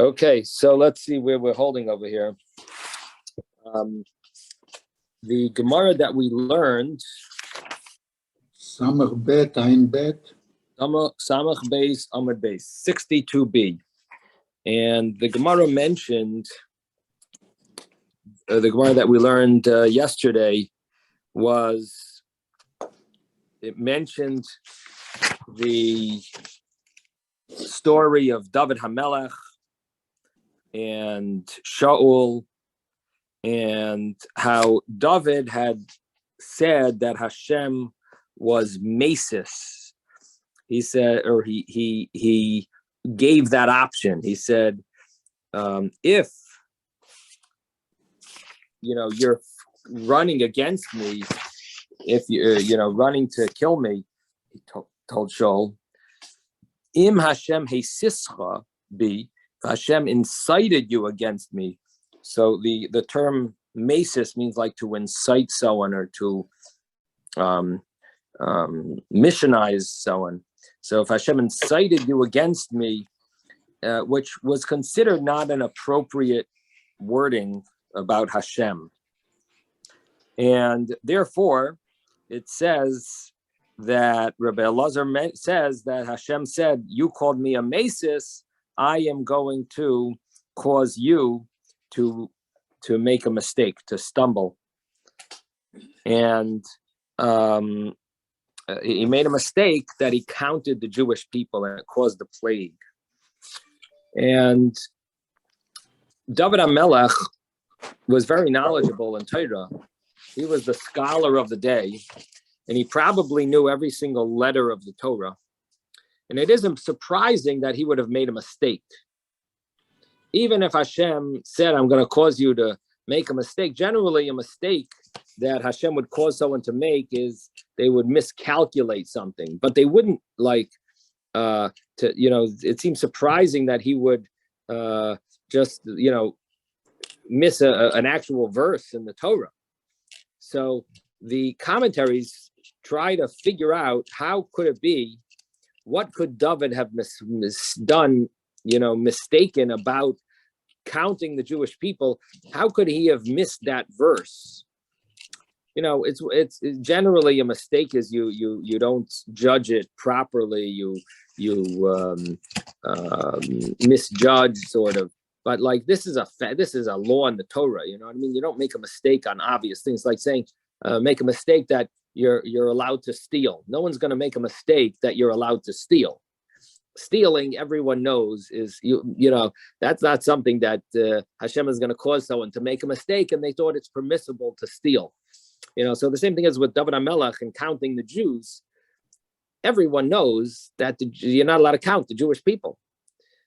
Okay, so let's see where we're holding over here. The Gemara that we learned, Samach bet, Ein bet. Samach Beis Amud Beis, 62b, and the Gemara mentioned the Gemara that we learned yesterday it mentioned the story of David HaMelech and Shaul, and how David had said that Hashem was Mesis. He said, or he gave that option. He said, if you're running against me, if you're running to kill me, he told Shaul, Im Hashem heisischa bi, Hashem incited you against me. So the term mesis means like to incite someone or to missionize someone. So if Hashem incited you against me, which was considered not an appropriate wording about Hashem. And therefore, it says that Rabbi Elazar says that Hashem said, you called me a mesis, I am going to cause you to make a mistake, to stumble. And he made a mistake that he counted the Jewish people, and it caused the plague. And David HaMelech was very knowledgeable in Torah. He was the scholar of the day, and he probably knew every single letter of the Torah. And it isn't surprising that he would have made a mistake. Even if Hashem said, I'm going to cause you to make a mistake, generally a mistake that Hashem would cause someone to make is they would miscalculate something, but they wouldn't it seems surprising that he would just miss an actual verse in the Torah. So the commentaries try to figure out how could it be, what could David have done, mistaken about counting the Jewish people? How could he have missed that verse? It's generally a mistake is you don't judge it properly. You misjudge sort of. But like this is a law in the Torah. You know what I mean? You don't make a mistake on obvious things, like saying make a mistake that you're allowed to steal. No one's going to make a mistake that you're allowed to steal. Stealing, everyone knows, is that's not something that Hashem is going to cause someone to make a mistake, and they thought it's permissible to steal. So the same thing is with David HaMelech and counting the Jews. Everyone knows that you're not allowed to count the Jewish people.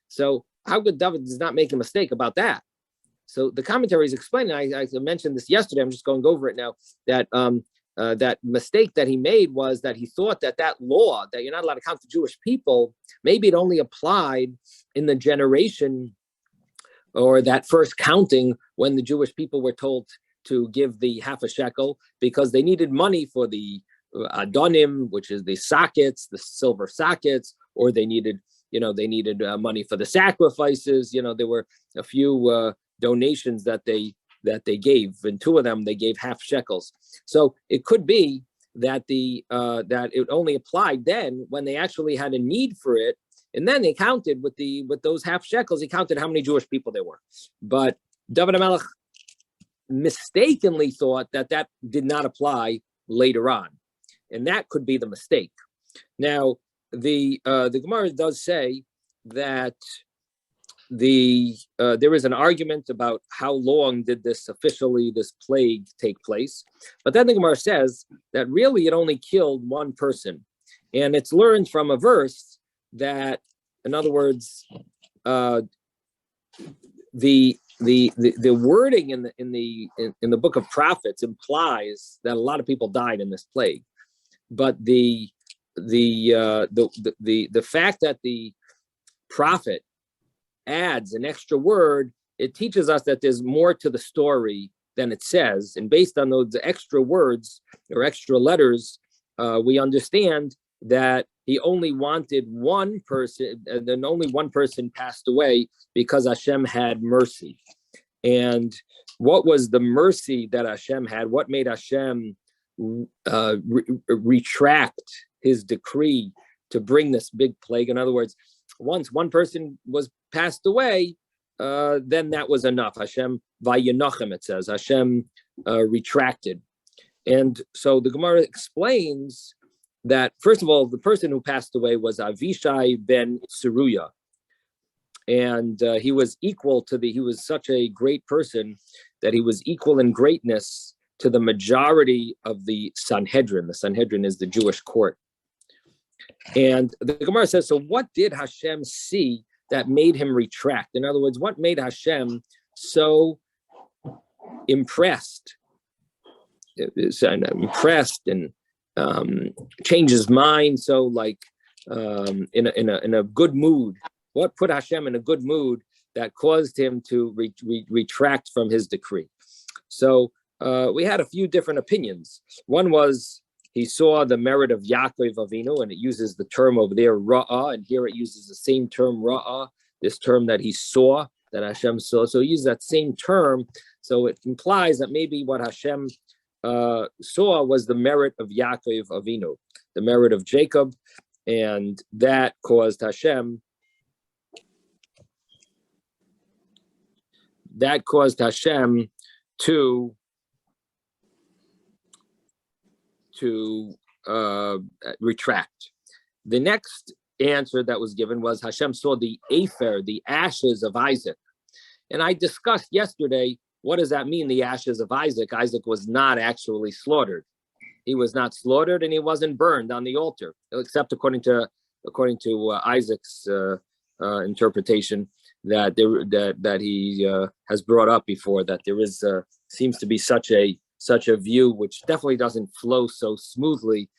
So how could David does not make a mistake about that? So the commentaries explain, and I mentioned this yesterday, I'm just going over it now, that that mistake that he made was that he thought that law, that you're not allowed to count the Jewish people, maybe it only applied in the generation or that first counting when the Jewish people were told to give the half a shekel because they needed money for the adonim, which is the sockets, the silver sockets, or they needed money for the sacrifices. There were a few donations that they gave, and two of them they gave half shekels. So it could be that that it only applied then when they actually had a need for it, and then they counted with those half shekels. He counted how many Jewish people there were. But David HaMelech mistakenly thought that did not apply later on, and that could be the mistake. Now the Gemara does say that there is an argument about how long did this plague take place, but then the Gemara says that really it only killed one person, and it's learned from a verse that, in other words, the wording in the book of prophets implies that a lot of people died in this plague, but the fact that the prophet adds an extra word, it teaches us that there's more to the story than it says, and based on those extra words or extra letters, we understand that he only wanted one person, and then only one person passed away because Hashem had mercy. And what was the mercy that Hashem had? What made Hashem retract his decree to bring this big plague? In other words, once one person was passed away, then that was enough. Hashem vayenachem, it says. Hashem retracted. And so the Gemara explains that, first of all, the person who passed away was Avishai ben Tzeruya. And he was he was such a great person that he was equal in greatness to the majority of the Sanhedrin. The Sanhedrin is the Jewish court. And the Gemara says, so what did Hashem see that made him retract? In other words, what made Hashem so impressed and change his mind so in a good mood? What put Hashem in a good mood that caused him to retract from his decree? So we had a few different opinions. One was he saw the merit of Yaakov Avinu, and it uses the term over there, ra'ah, and here it uses the same term, ra'ah, this term that he saw, that Hashem saw. So he used that same term. So it implies that maybe what Hashem saw was the merit of Yaakov Avinu, the merit of Jacob, and that caused Hashem to retract. The next answer that was given was Hashem saw the afer, the ashes of Isaac. And I discussed yesterday, what does that mean, the ashes of Isaac? Isaac was not actually slaughtered. He was not slaughtered, and he wasn't burned on the altar, except according to Isaac's interpretation that he has brought up before, that there is seems to be such a view, which definitely doesn't flow so smoothly.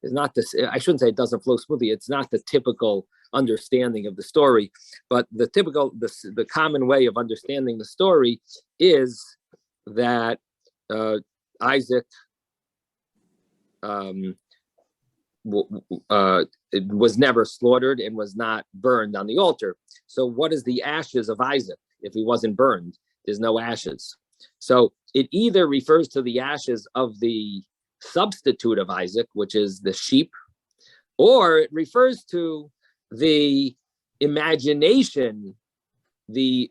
It's not this. I shouldn't say it doesn't flow smoothly. It's not the typical understanding of the story, but the common way of understanding the story is that Isaac it was never slaughtered and was not burned on the altar. So what is the ashes of Isaac? If he wasn't burned, there's no ashes. So it either refers to the ashes of the substitute of Isaac, which is the sheep, or it refers to the imagination, the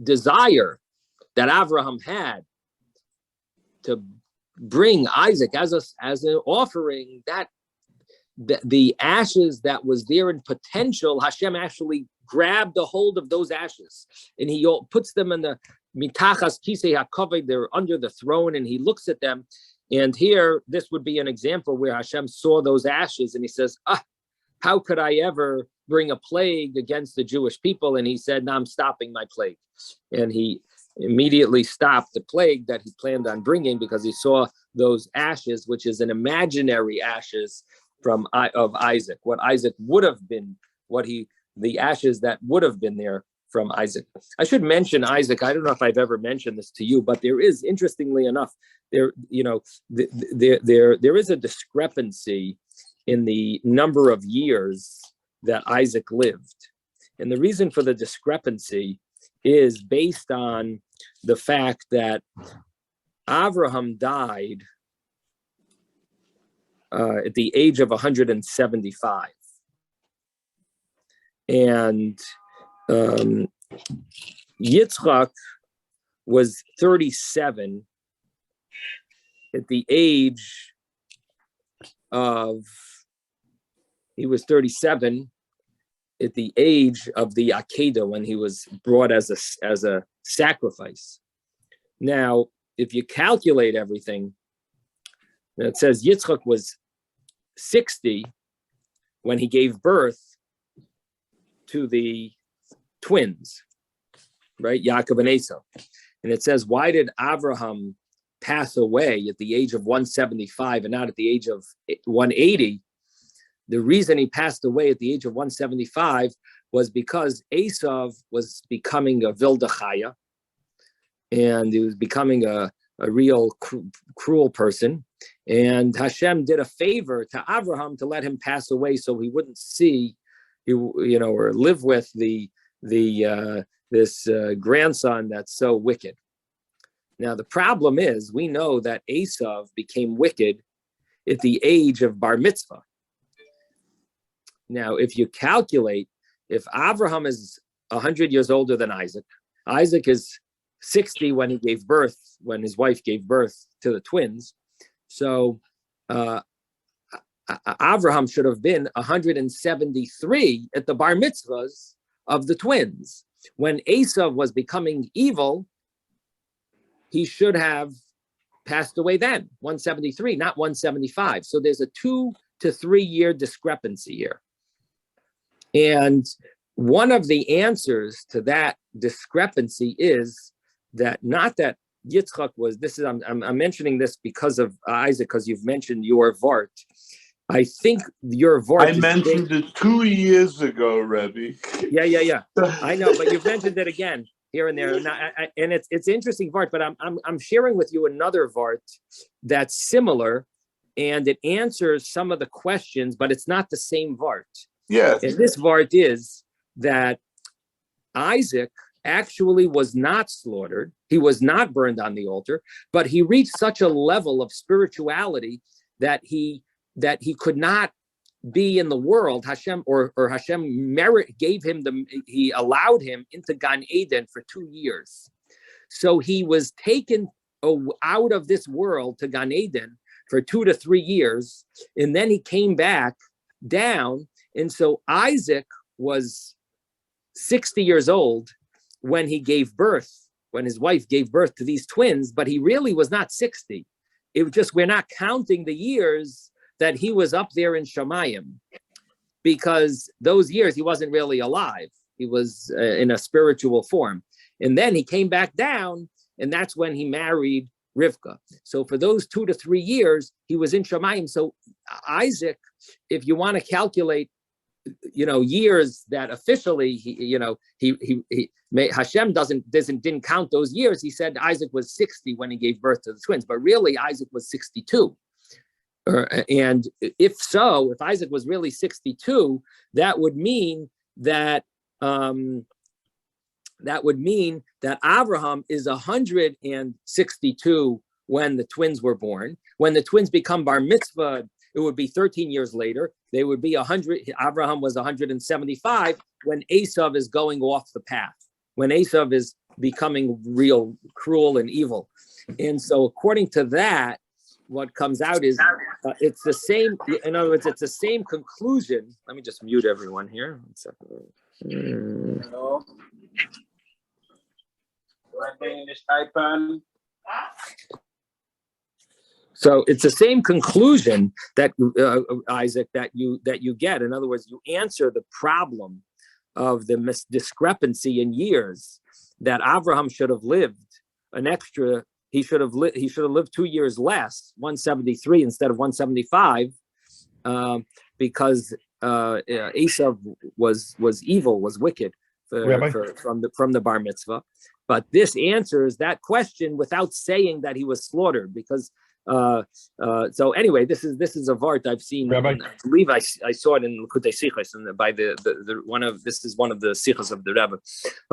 desire that Abraham had to bring Isaac as an offering, that the ashes that was there in potential, Hashem actually grabbed a hold of those ashes, and he puts them in the mitachas kisei hakavod, they're under the throne, and he looks at them. And here, this would be an example where Hashem saw those ashes, and he says, how could I ever bring a plague against the Jewish people? And he said, no, I'm stopping my plague. And he immediately stopped the plague that he planned on bringing, because he saw those ashes, which is an imaginary ashes of Isaac, what Isaac would have been, the ashes that would have been there from Isaac. I should mention Isaac. I don't know if I've ever mentioned this to you, but there is, interestingly enough, there is a discrepancy in the number of years that Isaac lived. And the reason for the discrepancy is based on the fact that Abraham died at the age of 175. And Yitzchok was 37 at the age of, he was 37 at the age of the Akedah, when he was brought as a sacrifice. Now, if you calculate everything, it says Yitzchok was 60 when he gave birth to the twins, right? Yaakov and Esau. And it says, why did Abraham pass away at the age of 175 and not at the age of 180? The reason he passed away at the age of 175 was because Esau was becoming a Vilda Chaya, and he was becoming a real cruel person. And Hashem did a favor to Abraham to let him pass away so he wouldn't see, or live with this grandson that's so wicked. Now, the problem is, we know that Esav became wicked at the age of bar mitzvah. Now, if you calculate, if Abraham is 100 years older than Isaac, Isaac is 60 when he gave birth, when his wife gave birth to the twins. So Abraham should have been 173 at the bar mitzvahs of the twins. When Esav was becoming evil, he should have passed away then, 173, not 175. So there's a 2 to 3 year discrepancy here. And one of the answers to that discrepancy is that not that Yitzchok was, I'm mentioning this because of Isaac, because you've mentioned your Vart. I think your Vart. I mentioned it 2 years ago, Rebbe. Yeah. I know, but you've mentioned it again here and there. And it's interesting Vart, but I'm sharing with you another Vart that's similar, and it answers some of the questions, but it's not the same Vart. Yes. And this Vart is that Isaac actually was not slaughtered. He was not burned on the altar, but he reached such a level of spirituality that he could not be in the world. Hashem he allowed him into Gan Eden for 2 years. So he was taken out of this world to Gan Eden for 2 to 3 years, and then he came back down. And so Isaac was 60 years old when he gave birth, when his wife gave birth to these twins, but he really was not 60. It was just, we're not counting the years that he was up there in Shamayim, because those years he wasn't really alive. He was in a spiritual form. And then he came back down, and that's when he married Rivka. So for those 2 to 3 years, he was in Shamayim. So Isaac, if you want to calculate, years that officially Hashem didn't count those years. He said Isaac was 60 when he gave birth to the twins, but really Isaac was 62. And if Isaac was really 62, that would mean that Abraham is 162 when the twins were born. When the twins become bar mitzvah, it would be 13 years later. They would be 100. Abraham was 175 when Esav is going off the path, when Esav is becoming real cruel and evil. And so according to that, what comes out is it's the same. In other words, it's the same conclusion. Let me just mute everyone here. 1 second. Hello. English type. So it's the same conclusion that Isaac that you get. In other words, you answer the problem of the discrepancy in years, that Abraham should have lived an extra. He should have lived 2 years less, 173 instead of 175, because Esav was evil, was wicked from the bar mitzvah. But this answers that question without saying that he was slaughtered, because. So anyway, this is a vart I've seen. Rabbi? I believe I saw it in Likutei Sichos, and by the this is one of the sichos of the Rebbe.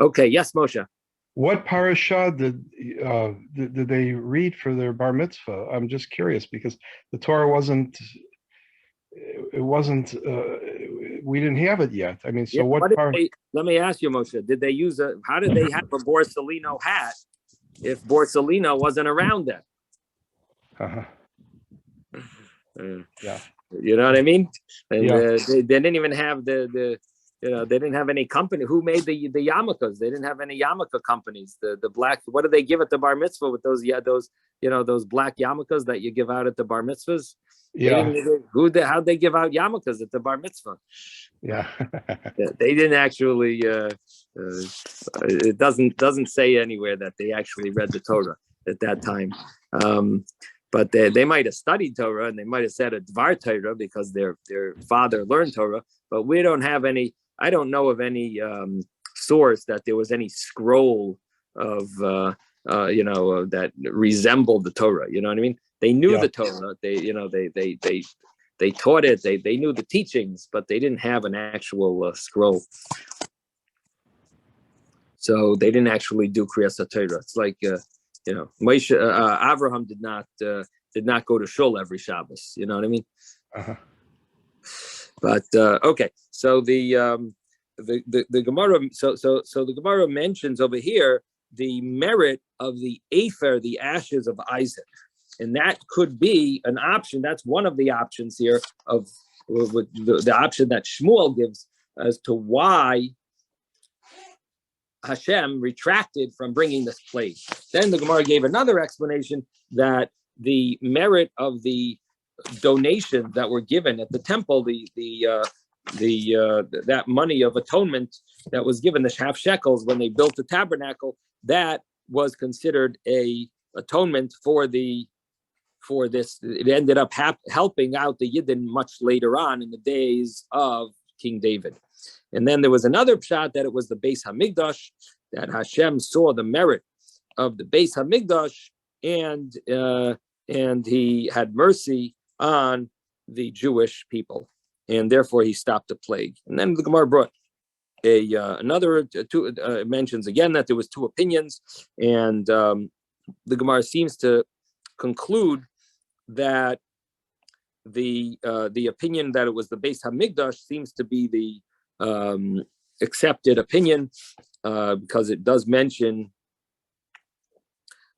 Okay, yes, Moshe. What parasha did they read for their bar mitzvah? I'm just curious, because the Torah wasn't. We didn't have it yet. I mean, so what? Let me ask you, Moshe. Did they use how did they have a Borsalino hat if Borsalino wasn't around then? Yeah, you know what I mean. And yeah. They didn't even have they didn't have any company. Who made the yarmulkes? They didn't have any yarmulke companies. The black. What do they give at the bar mitzvah with those those black yarmulkes that you give out at the bar mitzvahs? Yeah. How'd they give out yarmulkes at the bar mitzvah? Yeah. They didn't actually. It doesn't say anywhere that they actually read the Torah at that time. But they might have studied Torah, and they might have said a Dvar Torah because their father learned Torah. But we don't have any. I don't know of any source that there was any scroll of that resembled the Torah. You know what I mean? They knew Yeah. the Torah. They taught it. They knew the teachings, but they didn't have an actual scroll. So they didn't actually do Kriyas HaTorah. It's like Moshe, Avraham did not go to shul every Shabbos. You know what I mean? Uh-huh. But okay, so the Gemara, so the Gemara mentions over here the merit of the Afer, the ashes of Isaac, and that could be an option. That's one of the options here of the option that Shmuel gives as to why Hashem retracted from bringing this plague. Then the Gemara gave another explanation that the merit of the donations that were given at the temple, that money of atonement that was given, the half shekels when they built the tabernacle, that was considered a atonement for this. It ended up helping out the Yidden much later on in the days of King David. And then there was another pshat that it was the Beis Hamikdash, that Hashem saw the merit of the Beis Hamikdash, and he had mercy on the Jewish people, and therefore he stopped the plague. And then the Gemara brought mentions again that there was two opinions, and the Gemara seems to conclude that the opinion that it was the Beis Hamikdash seems to be the accepted opinion, because it does mention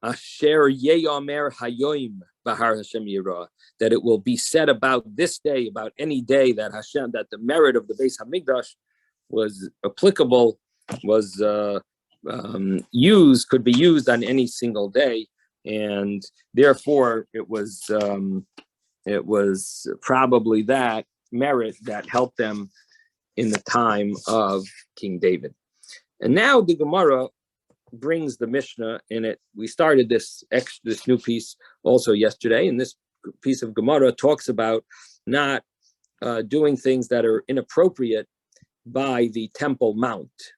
Asher Yeyomer Hayoim Bahar Hashem Yirah, that it will be said about this day, about any day that Hashem, that the merit of the Beis Hamikdash was applicable, was could be used on any single day, and therefore it was probably that merit that helped them in the time of King David. And now the Gemara brings the Mishnah in it. We started this new piece also yesterday, and this piece of Gemara talks about not doing things that are inappropriate by the Temple Mount,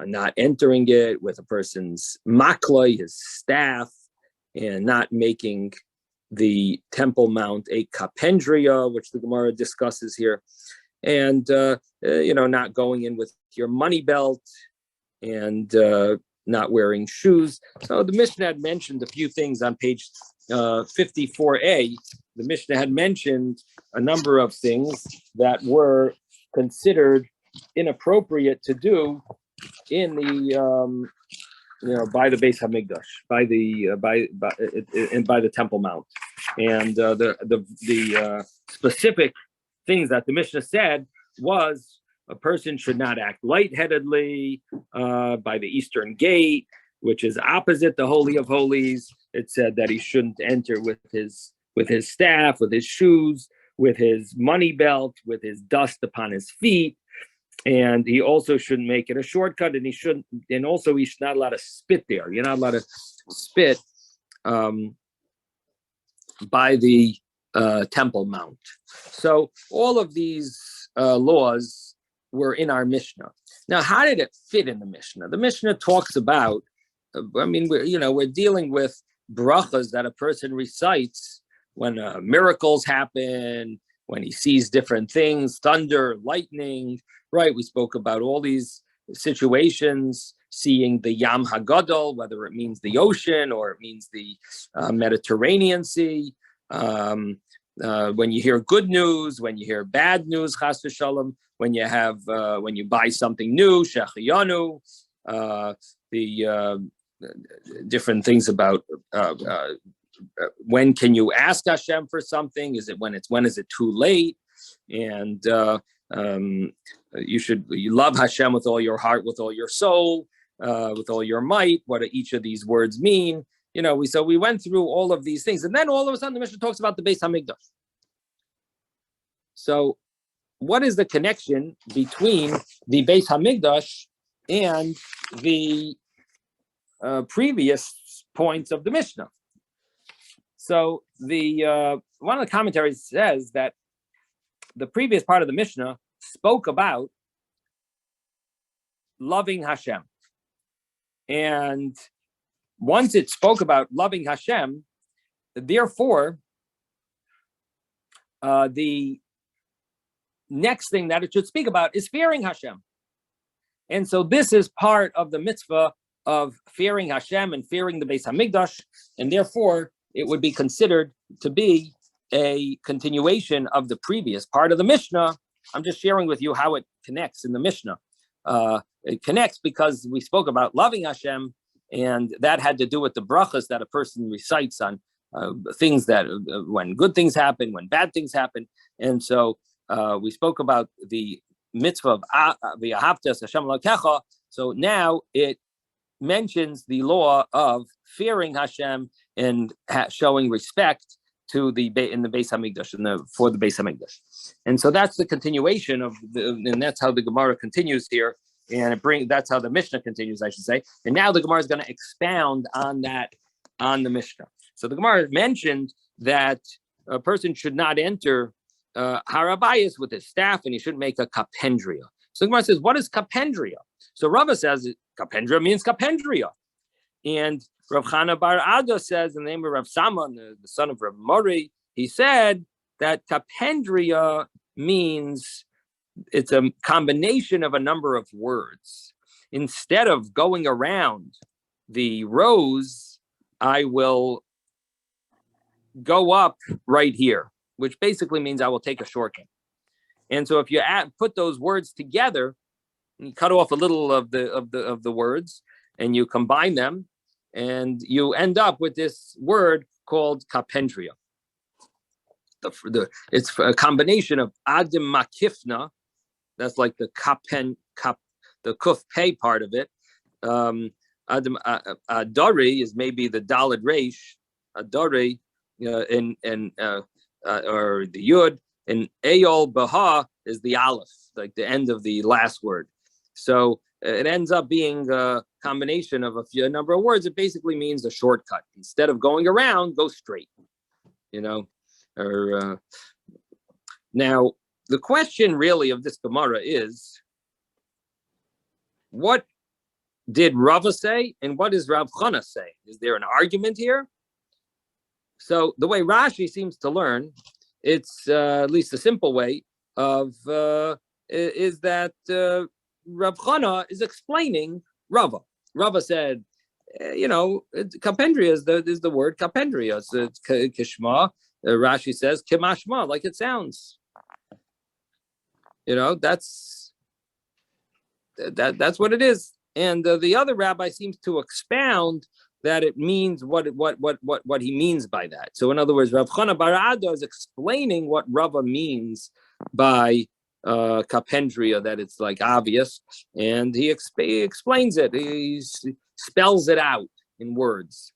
not entering it with a person's makla, his staff, and not making the Temple Mount a kapendria, which the Gemara discusses here, and not going in with your money belt, and not wearing shoes. So the Mishnah had mentioned a few things on page 54a. The Mishnah had mentioned a number of things that were considered inappropriate to do in the by the Beis Hamikdash, by the Temple Mount, and the specific things that the Mishnah said was a person should not act lightheadedly by the Eastern Gate, which is opposite the Holy of Holies. It said that he shouldn't enter with his staff, with his shoes, with his money belt, with his dust upon his feet, and he also shouldn't make it a shortcut. And he's not allowed to spit there. You're not allowed to spit by the Temple Mount. So all of these laws were in our Mishnah. Now, how did it fit in the Mishnah? The Mishnah talks about, we're dealing with Brochos that a person recites when miracles happen, when he sees different things, thunder, lightning, right? We spoke about all these situations, seeing the Yam HaGadol, whether it means the ocean or it means the Mediterranean Sea. When you hear good news, when you hear bad news, chas v'shalom, when you buy something new, shechiyanu, the different things about when can you ask Hashem for something? When is it too late? And you love Hashem with all your heart, with all your soul, with all your might. What do each of these words mean? We went through all of these things, and then all of a sudden the Mishnah talks about the Beis Hamikdash. So, what is the connection between the Beis Hamikdash and the previous points of the Mishnah? So, one of the commentaries says that the previous part of the Mishnah spoke about loving Hashem, and once it spoke about loving Hashem, therefore, the next thing that it should speak about is fearing Hashem. And so this is part of the mitzvah of fearing Hashem and fearing the Beis Hamikdash, and therefore it would be considered to be a continuation of the previous part of the Mishnah. I'm just sharing with you how it connects in the Mishnah. It connects because we spoke about loving Hashem, and that had to do with the Brochos that a person recites on things that when good things happen, when bad things happen. And so we spoke about the mitzvah of v'ahavtas Hashem Elokecha. So now it mentions the law of fearing Hashem and showing respect to the in the Beis Hamikdash for the Beis Hamikdash. And so that's the continuation of and that's how the Gemara continues here, and that's how the Mishnah continues, I should say. And now the Gemara is going to expound on that on the Mishnah. So the Gemara mentioned that a person should not enter Harabayas with his staff, and he shouldn't make a kapendria. So the Gemara says, what is kapendria? So Rava says kapendria means kapendria. And Rav Chana bar Ada says, in the name of Rav Sama, the son of Rav Mori, he said that kapendria means it's a combination of a number of words. Instead of going around the rows, I will go up right here, which basically means I will take a shortcut. And so if you put those words together, you cut off a little of the words, and you combine them, and you end up with this word called kapendria. It's a combination of adim makifna, that's like the the kuf pei part of it. Adim adari is maybe the dalid reish, adari, or the yud, and eyol baha is the aleph, like the end of the last word. So it ends up being a combination of a number of words. It basically means a shortcut. Instead of going around, go straight. Now the question really of this Gemara is, what did Rava say and what does Rav Chana say? Is there an argument here? So the way Rashi seems to learn, it's at least a simple way of is that Rav Chana is explaining Rava. Rava said, kapendria is the word kapendria. It's kishma. Rashi says kimashma, like it sounds. That's what it is. And the other rabbi seems to expound that it means what he means by that. So in other words, Rav Chana bar Ada is explaining what Rava means by kapendria, that it's like obvious, and he explains it. He spells it out in words.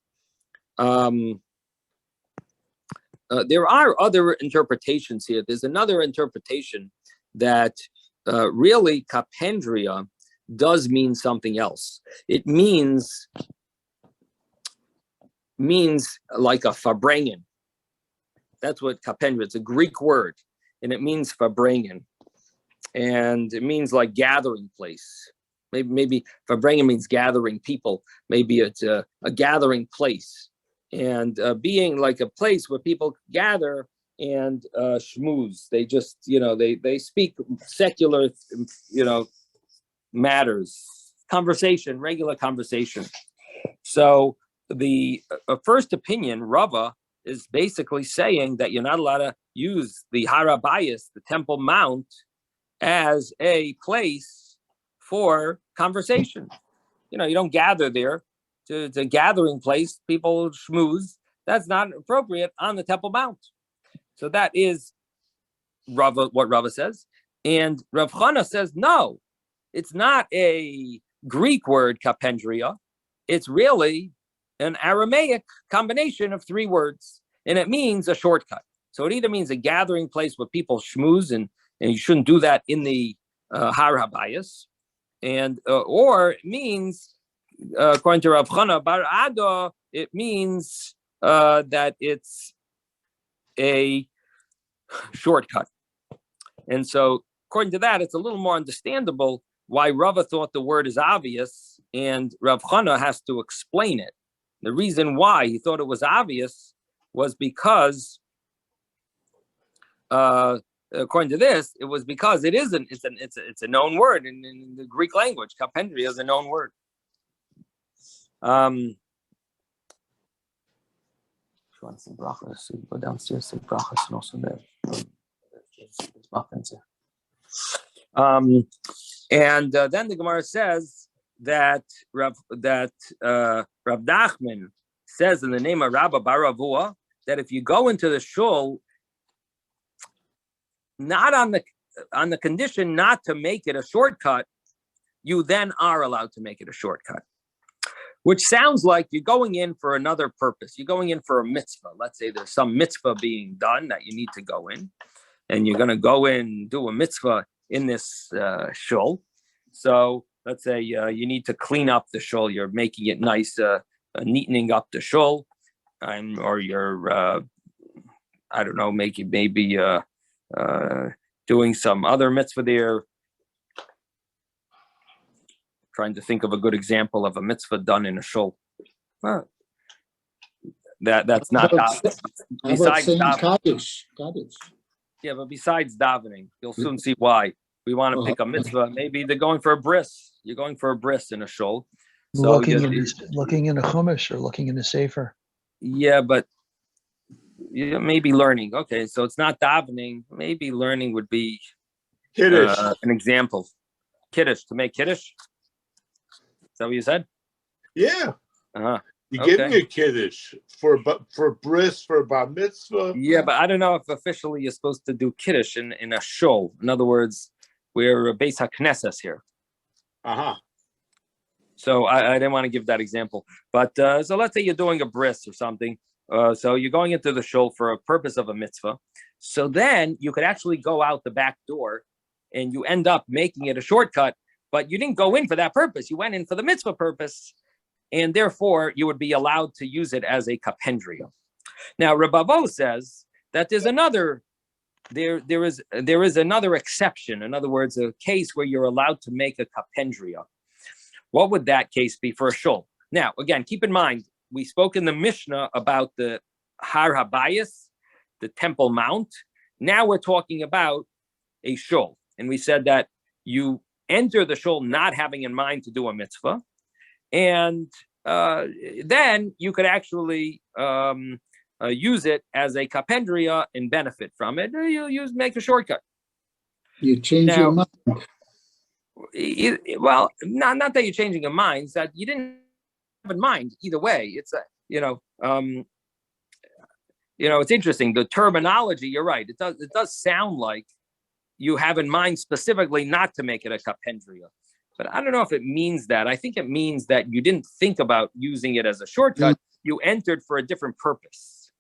There are other interpretations here. There's another interpretation that really kapendria does mean something else. It means like a fabrengen. That's what kapendria. It's a Greek word, and it means fabrengen, and it means like gathering place. Maybe fabrengen means gathering people. Maybe it's a gathering place, and being like a place where people gather and schmooze. They just they speak secular matters, conversation, regular conversation. So the first opinion, Rava, is basically saying that you're not allowed to use the Harabayas, the Temple Mount, as a place for conversation. You don't gather there. It's a gathering place. People schmooze. That's not appropriate on the Temple Mount. So that is Rava, what Rava says. And Rav Chana says, no, it's not a Greek word, kapendria. It's really an Aramaic combination of three words, and it means a shortcut. So it either means a gathering place where people schmooze, and you shouldn't do that in the Har Habayis, and or it means, according to Rav Chana bar Ada, it means that it's a shortcut. And so according to that, it's a little more understandable why Rava thought the word is obvious and Rav Chana has to explain it. The reason why he thought it was obvious was because, according to this, it was because it's a known word in the Greek language. Kapendria is a known word. If you want to see Brochos, you go downstairs, see Brochos, and also there's muffins there. And then the Gemara says that Rav Nachman says in the name of Rabba Baravua that if you go into the shul, not on the condition not to make it a shortcut, you then are allowed to make it a shortcut. Which sounds like you're going in for another purpose. You're going in for a mitzvah. Let's say there's some mitzvah being done that you need to go in, and you're going to go in, do a mitzvah in this shul. So let's say you need to clean up the shul. You're making it nice, neatening up the shul, or you're, I don't know, maybe doing some other mitzvah there. Trying to think of a good example of a mitzvah done in a shul. That's not besides Kaddish. Yeah, but besides davening, you'll soon see why. We want to pick a mitzvah. Maybe they're going for a bris. You're going for a bris in a shul. So looking in a chumash or looking in a sefer. Yeah, but maybe learning. Okay, so it's not davening. Maybe learning would be Kiddush. An example. Kiddush, to make kiddush. Is that what you said? Yeah. Uh-huh. You give me a kiddush for bris, for bar mitzvah. Yeah, but I don't know if officially you're supposed to do kiddush in a shul. In other words, we're a Beis HaKnesses here. Uh-huh. So I didn't want to give that example. But so let's say you're doing a bris or something. So you're going into the shul for a purpose of a mitzvah. So then you could actually go out the back door and you end up making it a shortcut, but you didn't go in for that purpose. You went in for the mitzvah purpose. And therefore, you would be allowed to use it as a kapendria. Now, Rebavo says that there's another, there is another exception. In other words, a case where you're allowed to make a kapendria. What would that case be for a shul? Now, again, keep in mind, we spoke in the Mishnah about the Har Habayis, the Temple Mount. Now we're talking about a shul. And we said that you enter the shul not having in mind to do a mitzvah. And then you could actually use it as a kapendria and benefit from it. You make a shortcut. You change your mind. Well, not that you're changing your mind, it's that you didn't have in mind either way. It's it's interesting. The terminology, you're right. It does sound like you have in mind specifically not to make it a kapendria. But I don't know if it means that. I think it means that you didn't think about using it as a shortcut. You entered for a different purpose.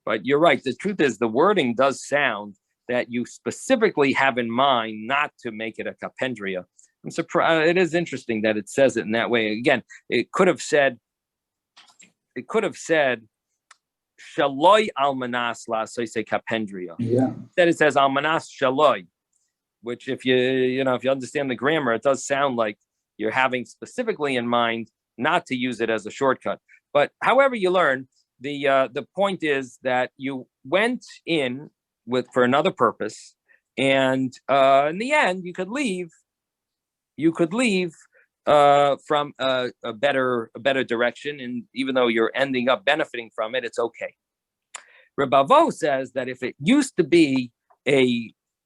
But you're right. The truth is the wording does sound that you specifically have in mind not to make it a kapendria. I'm surprised. It is interesting that it says it in that way. Again, it could have said shaloi almanas la soise kapendria. Yeah. Instead it says almanas shaloi. Which if you understand the grammar, it does sound like you're having specifically in mind not to use it as a shortcut. But however you learn, the point is that you went in for another purpose, and in the end you could leave from a better direction, and even though you're ending up benefiting from it, it's okay. Rebavo says that if it used to be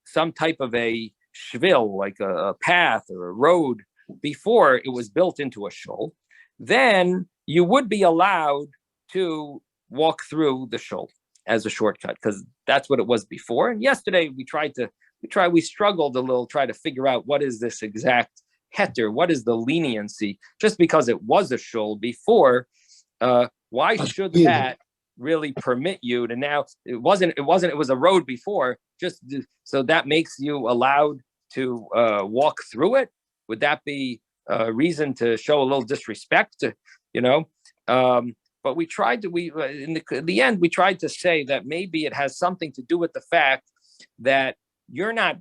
some type of a shvil, like a path or a road, before it was built into a shul, then you would be allowed to walk through the shul as a shortcut, because that's what it was before. And yesterday we struggled a little, try to figure out what is this exact heter, what is the leniency, just because it was a shul before, why should that really permit you to now? It was a road before, just so that makes you allowed to walk through it. Would that be a reason to show a little disrespect? But we tried to in the end we tried to say that maybe it has something to do with the fact that you're not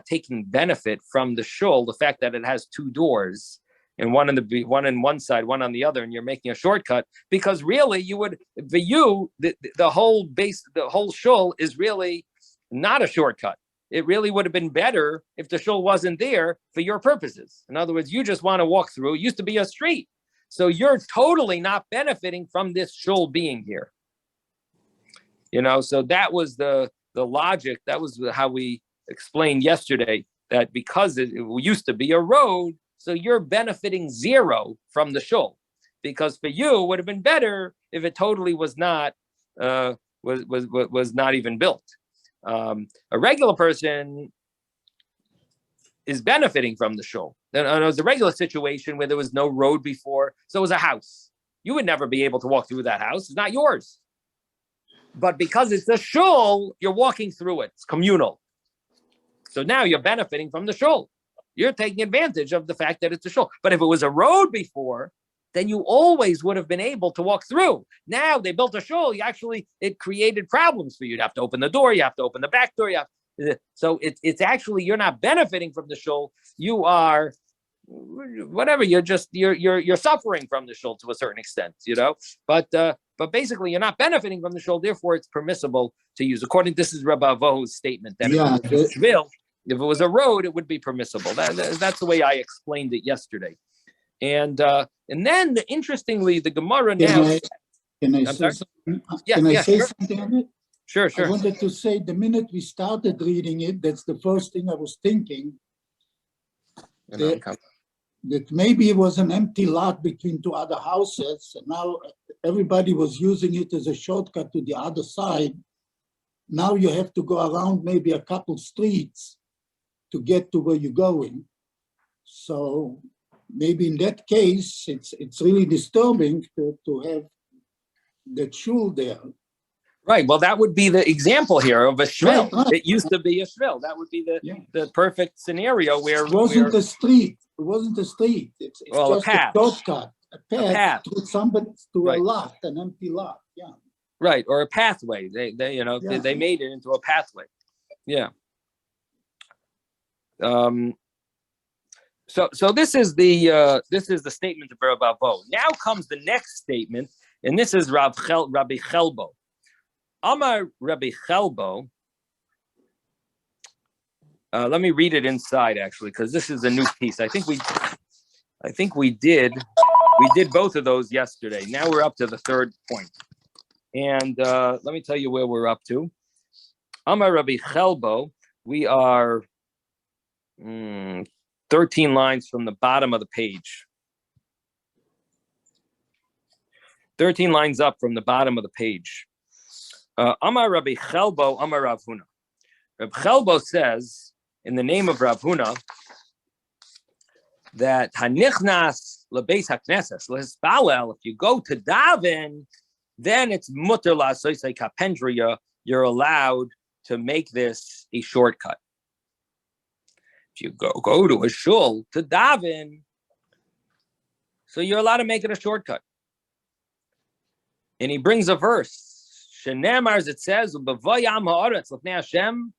taking benefit from the shul, the fact that it has two doors. and one in one side, one on the other, and you're making a shortcut, because really the whole shul is really not a shortcut. It really would have been better if the shul wasn't there for your purposes. In other words, you just want to walk through. It used to be a street. So you're totally not benefiting from this shul being here. So that was the logic. That was how we explained yesterday, that because it used to be a road, so you're benefiting zero from the shul. Because for you, it would have been better if it totally was not even built. A regular person is benefiting from the shul. Then it was a regular situation where there was no road before, so it was a house. You would never be able to walk through that house. It's not yours. But because it's a shul, you're walking through it. It's communal. So now you're benefiting from the shul. You're taking advantage of the fact that it's a shul. But if it was a road before, then you always would have been able to walk through. Now they built a shul. It created problems for you. You have to open the door. You have to open the back door. So it's actually, you're not benefiting from the shul. You are, whatever. You're suffering from the shul to a certain extent, But basically, you're not benefiting from the shul. Therefore, it's permissible to use. According to this is Rabbi Avohu's statement that if it was a road, it would be permissible. That's the way I explained it yesterday. And then interestingly, the Gemara now. Can I say something on it? Sure. I wanted to say, the minute we started reading it, that's the first thing I was thinking. That maybe it was an empty lot between two other houses, and now everybody was using it as a shortcut to the other side. Now you have to go around maybe a couple streets to get to where you're going. So maybe in that case, it's really disturbing to have the shul there. Right. Well, that would be the example here of a shvil. Right. It used to be a shvil. That would be the perfect scenario where it wasn't a street. It wasn't a street. It's just a path. shortcut, a path to Right. a lot, an empty lot. Yeah. Right, or a pathway. They made it into a pathway. Yeah. So this is the statement of Rabbi Avo. Now comes the next statement, and this is Rabbi Chelbo. Amar Rabbi Chelbo. Let me read it inside actually, because this is a new piece. I think we did both of those yesterday. Now we're up to the third point. And let me tell you where we're up to. Amar Rabbi Chelbo, we are 13 lines from the bottom of the page. 13 lines up from the bottom of the page. Amar Rabbi Chelbo, Amar Rav Huna. Rabbi Chelbo says, in the name of Rav Huna, that Hanichnas lebeis hakneses lehispalel, if you go to daven, then it's mutter la'asosei kapendria. You're allowed to make this a shortcut. If you go to a shul to daven, so you're allowed to make it a shortcut. And he brings a verse. Shenemar, as it says, "B'vayam ha'aretz l'fnei Hashem."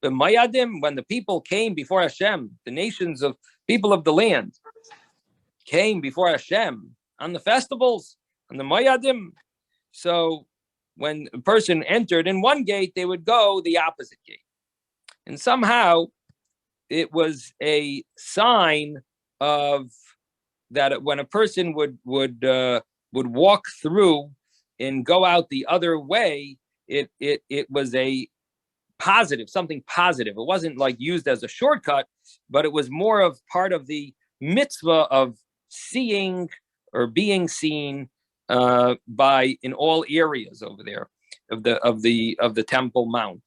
When the people came before Hashem, the nations of people of the land came before Hashem on the festivals, on the Mayadim. So when a person entered in one gate, they would go the opposite gate. And somehow it was a sign of that when a person would walk through and go out the other way, it was a positive, something positive. It wasn't like used as a shortcut, but it was more of part of the mitzvah of seeing or being seen by in all areas over there of the Temple Mount.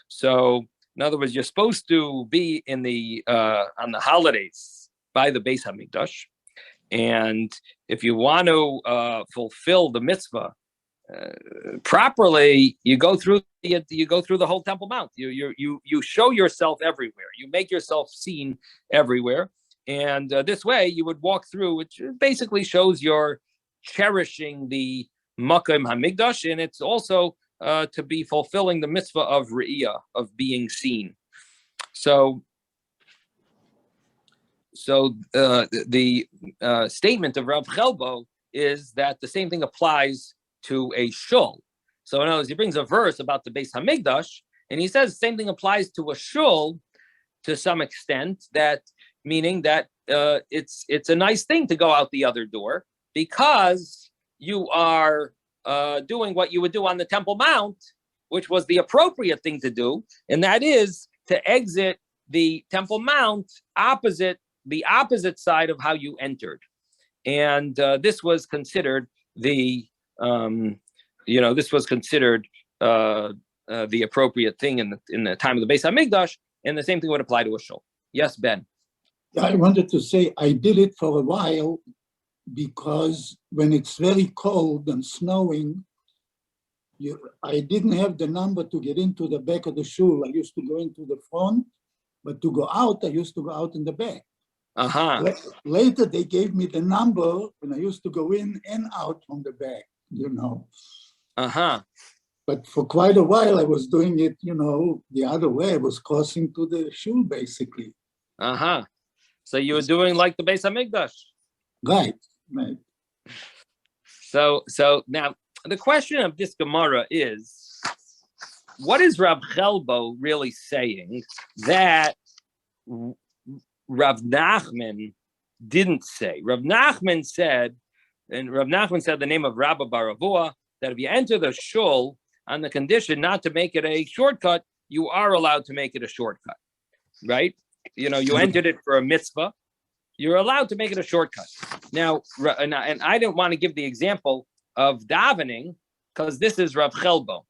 So in other words, you're supposed to be in the on the holidays by the Beis Hamikdash, and if you want to fulfill the mitzvah properly, you go through the whole Temple Mount. You show yourself everywhere. You make yourself seen everywhere, and this way you would walk through, which basically shows you're cherishing the Makom Hamikdash, and it's also to be fulfilling the mitzvah of Re'iyah, of being seen. So the statement of Rav Chelbo is that the same thing applies to a shul. So in other words, he brings a verse about the Beis Hamikdash, and he says the same thing applies to a shul to some extent, that meaning that it's a nice thing to go out the other door because you are doing what you would do on the Temple Mount, which was the appropriate thing to do, and that is to exit the Temple Mount the opposite side of how you entered. And this was considered the appropriate thing in the time of the Beis Hamikdash, and the same thing would apply to a shul. Yes, Ben. I wanted to say I did it for a while because when it's very cold and snowing, I didn't have the number to get into the back of the shul. I used to go into the front, but to go out, I used to go out in the back. Later, they gave me the number, and I used to go in and out from the back, But for quite a while, I was doing it, the other way. I was crossing to the shul, basically. So you were doing like the Beis Hamikdash. Right. So now the question of this Gemara is, what is Rav Chelbo really saying that Rav Nachman didn't say? Rav Nachman said the name of Rabba Baravua, that if you enter the shul on the condition not to make it a shortcut, you are allowed to make it a shortcut, right? You entered it for a mitzvah, you're allowed to make it a shortcut. Now, and I didn't want to give the example of davening because this is Rav Chelbo.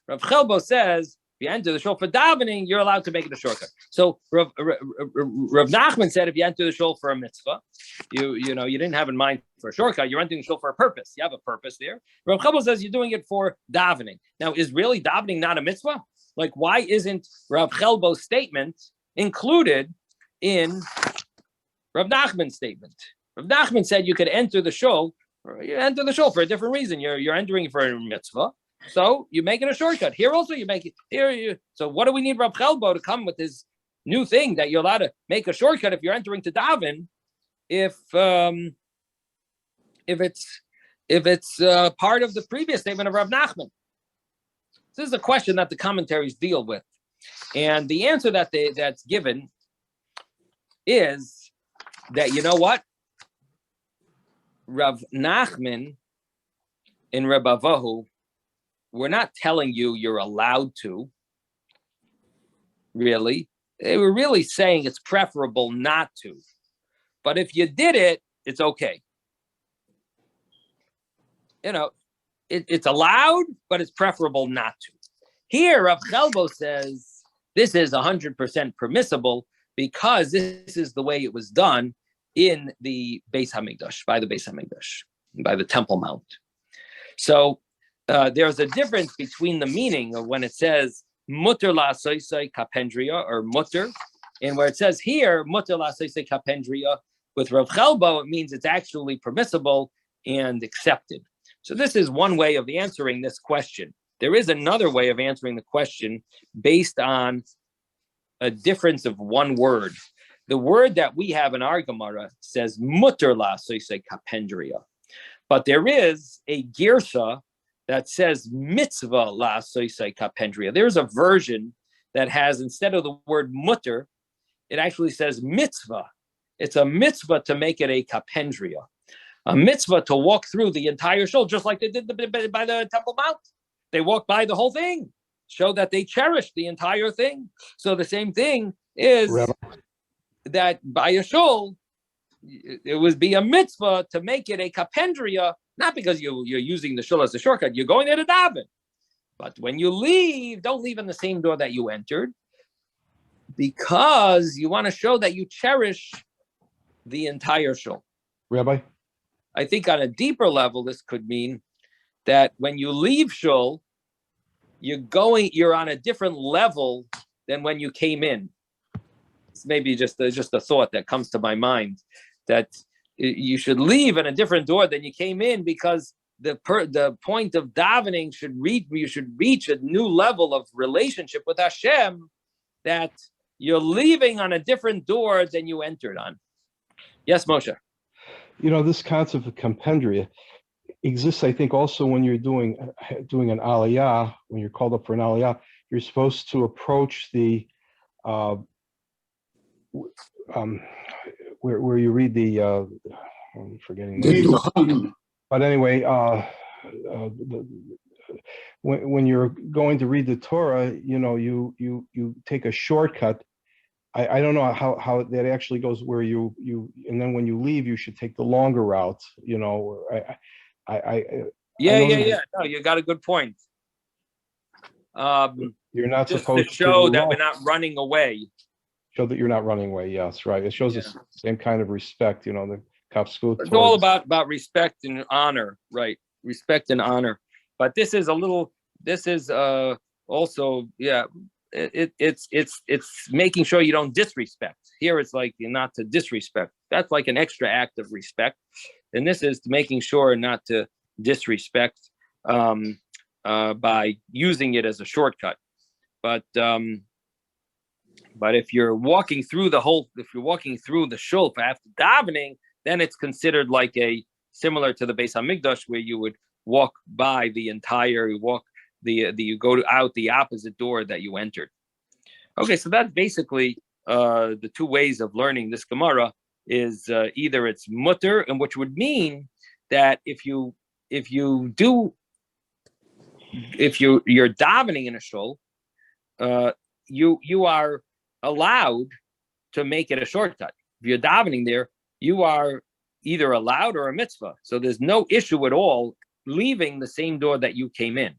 Rav Chelbo says, if you enter the shul for davening, you're allowed to make it a shortcut. So Rav Nachman said, if you enter the shul for a mitzvah, you didn't have in mind for a shortcut. You're entering the shul for a purpose. You have a purpose there. Rav Chelbo says you're doing it for davening. Now, is really davening not a mitzvah? Like, why isn't Rav Chelbo's statement included in Rav Nachman's statement? Rav Nachman said you could enter the shul. You enter the shul for a different reason. You're entering for a mitzvah. So you make it a shortcut. Here also you make it here. So what do we need Rav Chelbo to come with this new thing that you're allowed to make a shortcut if you're entering to daven, if it's part of the previous statement of Rav Nachman? This is a question that the commentaries deal with, and the answer that's given is that Rav Nachman in Reb Avahu, we're not telling you you're allowed to, really. They were really saying it's preferable not to. But if you did it, it's okay. It's allowed, but it's preferable not to. Here, Rav Chelbo says this is 100% permissible because this is the way it was done in the Beis Hamikdash, by the Beis Hamikdash, by the Temple Mount. So there's a difference between the meaning of when it says mutter la'asoisei kapendria or mutter, and where it says here mutter la'asoisei kapendria. With Rav Chelbo, it means it's actually permissible and accepted. So this is one way of answering this question. There is another way of answering the question based on a difference of one word. The word that we have in our Gemara says mutter la'asoisei kapendria, but there is a girsa that says mitzvah la'asoisei kapendria. There's a version that has, instead of the word mutter, it actually says mitzvah. It's a mitzvah to make it a kapendria, a mitzvah to walk through the entire shul, just like they did by the Temple Mount. They walked by the whole thing, show that they cherished the entire thing. So the same thing is that by a shul, it would be a mitzvah to make it a kapendria, not because you're using the shul as a shortcut. You're going there to daven. But when you leave, don't leave in the same door that you entered, because you want to show that you cherish the entire shul. Rabbi? I think on a deeper level, this could mean that when you leave shul, you're on a different level than when you came in. It's maybe just a thought that comes to my mind, that you should leave in a different door than you came in, because the point of davening you should reach a new level of relationship with Hashem, that you're leaving on a different door than you entered on. Yes, Moshe. This concept of compendria exists, I think, also when you're doing an aliyah. When you're called up for an aliyah, you're supposed to approach the where you read the I'm forgetting The the Duhan. but anyway, when you're going to read the Torah, you take a shortcut. I don't know how that actually goes, where you and then when you leave, you should take the longer route. Yeah. No, you got a good point. You're not Just supposed to show that run. we're not running away. Show that you're not running away. Yes, right. It shows the same kind of respect. The kapskut. It's all about respect and honor, right? Respect and honor. But this is also, yeah. It's making sure you don't disrespect. Here it's like you're not to disrespect. That's like an extra act of respect, and this is making sure not to disrespect by using it as a shortcut. But if you're walking through the shul after davening, then it's considered like similar to the Beis Hamikdash, where you would walk by the entire, you go out the opposite door that you entered. Okay, so that's basically the two ways of learning this Gemara is either it's mutter, and which would mean that if you're davening in a shul, you are allowed to make it a shortcut. If you're davening there, you are either allowed or a mitzvah. So there's no issue at all leaving the same door that you came in.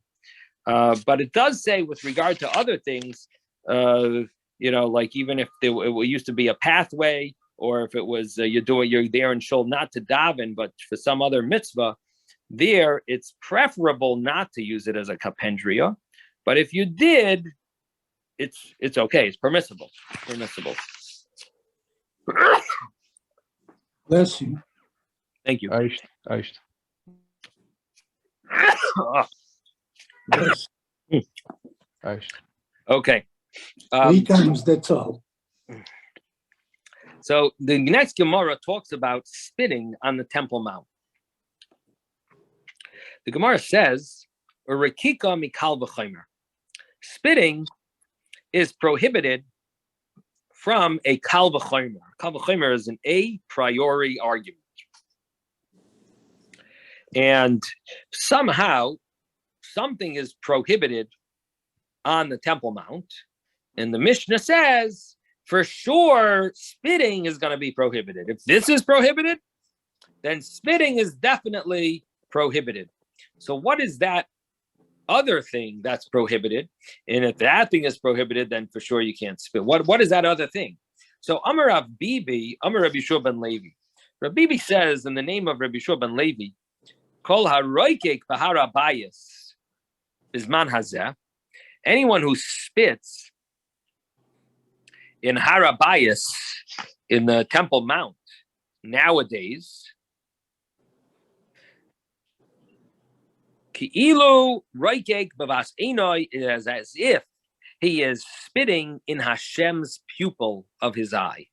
But it does say with regard to other things, like even if it used to be a pathway, or if it was you're there in shul not to daven, but for some other mitzvah, there it's preferable not to use it as a kapendria. But if you did, it's okay. It's permissible. Bless you. Thank you. Aisht. Yes. Okay. 3 times, that's all. So the next Gemara talks about spitting on the Temple Mount. The Gemara says, "Rekika mikal v'chomer." Spitting is prohibited from a kal v'chomer. Kal v'chomer is an a priori argument. And somehow something is prohibited on the Temple Mount, and the Mishnah says for sure spitting is going to be prohibited. If this is prohibited, then spitting is definitely prohibited. So what is that other thing that's prohibited? And if that thing is prohibited, then for sure you can't spit. What is that other thing? So Amar Rav Bibi, Amar Rabbi Yeshua ben Levi. Rav Bibi says in the name of Rabbi Yeshua ben Levi, Kol haroikek b'hara bayis bizman hazeh. Anyone who spits in Harabayas, in the Temple Mount, nowadays, Ki'ilu roikek b'vas einoi, is as if he is spitting in Hashem's pupil of his eye.